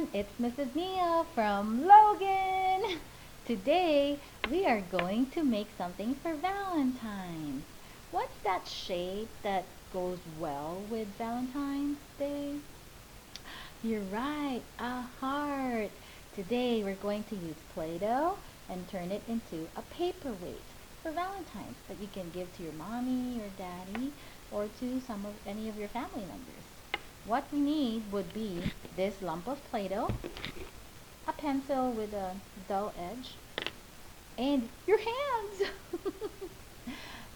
everyone, it's Mrs. Neail from Logan. Today we are going to make something for Valentine's. What's that shape that goes well with Valentine's Day? You're right, a heart. Today we're going to use Play-Doh and turn it into a paperweight for Valentine's that you can give to your mommy or daddy or to any of your family members. What we need would be this lump of Play-Doh, a pencil with a dull edge, and your hands.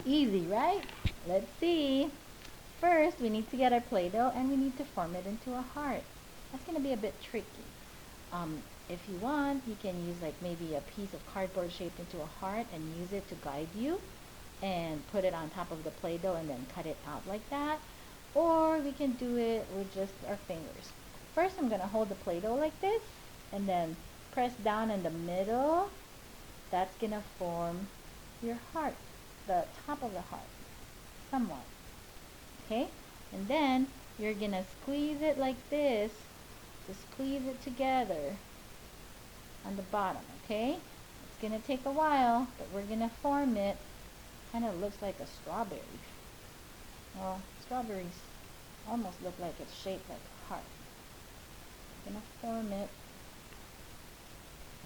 Easy, right? Let's see. First, we need to get our Play-Doh and we need to form it into a heart. That's going to be a bit tricky. If you want, you can use like maybe a piece of cardboard shaped into a heart and use it to guide you and put it on top of the Play-Doh and then cut it out like that. Or we can do it with just our fingers. First, I'm going to hold the Play-Doh like this and then press down in the middle. That's going to form your heart, the top of the heart, somewhat. Okay? And then you're going to squeeze it like this to squeeze it together on the bottom, okay? It's going to take a while, but we're going to form it. Kind of looks like a strawberry. Well, strawberries almost look like it's shaped like a heart. I'm going to form it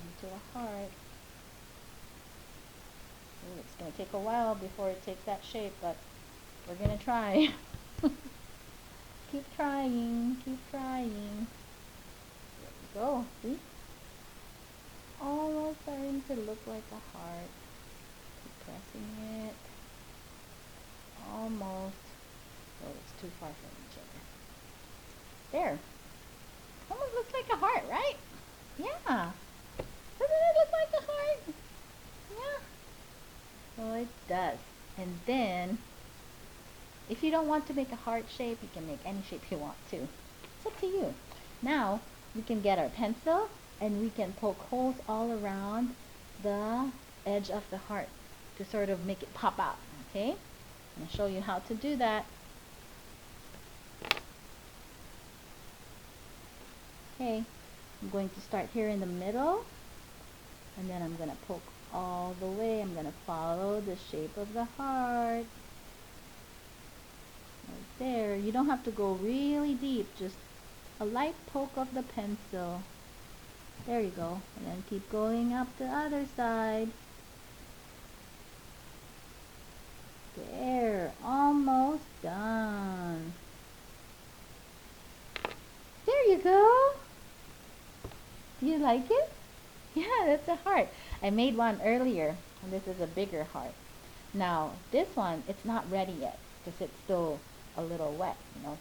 into a heart. Ooh, it's going to take a while before it takes that shape, but we're going to try. Keep trying, keep trying. There we go, see? Almost starting to look like a heart. Keep pressing it. Almost. Oh, it's too far from each other. There. Almost looks like a heart, right? Yeah. Doesn't it look like a heart? Yeah. Well, it does. And then, if you don't want to make a heart shape, you can make any shape you want to. It's up to you. Now, we can get our pencil and we can poke holes all around the edge of the heart to sort of make it pop out, okay? I'm going to show you how to do that. Okay, I'm going to start here in the middle, and then I'm going to poke all the way. I'm going to follow the shape of the heart. Right there. You don't have to go really deep, just a light poke of the pencil. There you go. And then keep going up the other side. There, almost done. There you go. Do you like it? Yeah, that's a heart. I made one earlier, and this is a bigger heart. Now, this one, it's not ready yet because it's still a little wet, you know.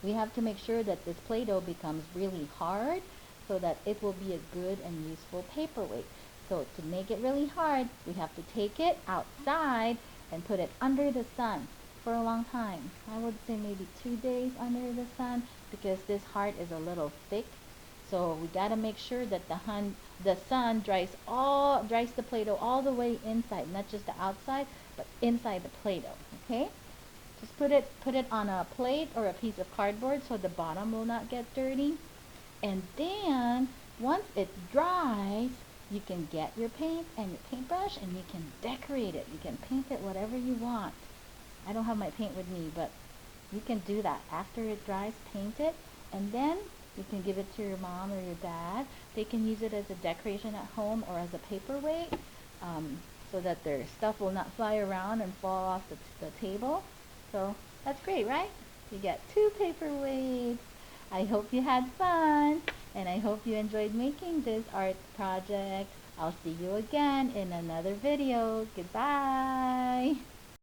We have to make sure that this Play-Doh becomes really hard so that it will be a good and useful paperweight. So to make it really hard, we have to take it outside and put it under the sun for a long time. I would say maybe 2 days under the sun because this heart is a little thick. So we got to make sure that the sun dries the Play-Doh all the way inside, not just the outside, but inside the Play-Doh, okay? Just put it on a plate or a piece of cardboard so the bottom will not get dirty. And then once it dries, you can get your paint and your paintbrush and you can decorate it. You can paint it whatever you want. I don't have my paint with me, but you can do that. After it dries, paint it, and then you can give it to your mom or your dad. They can use it as a decoration at home or as a paperweight so that their stuff will not fly around and fall off the table. So that's great, right? You get 2 paperweights. I hope you had fun, and I hope you enjoyed making this art project. I'll see you again in another video. Goodbye.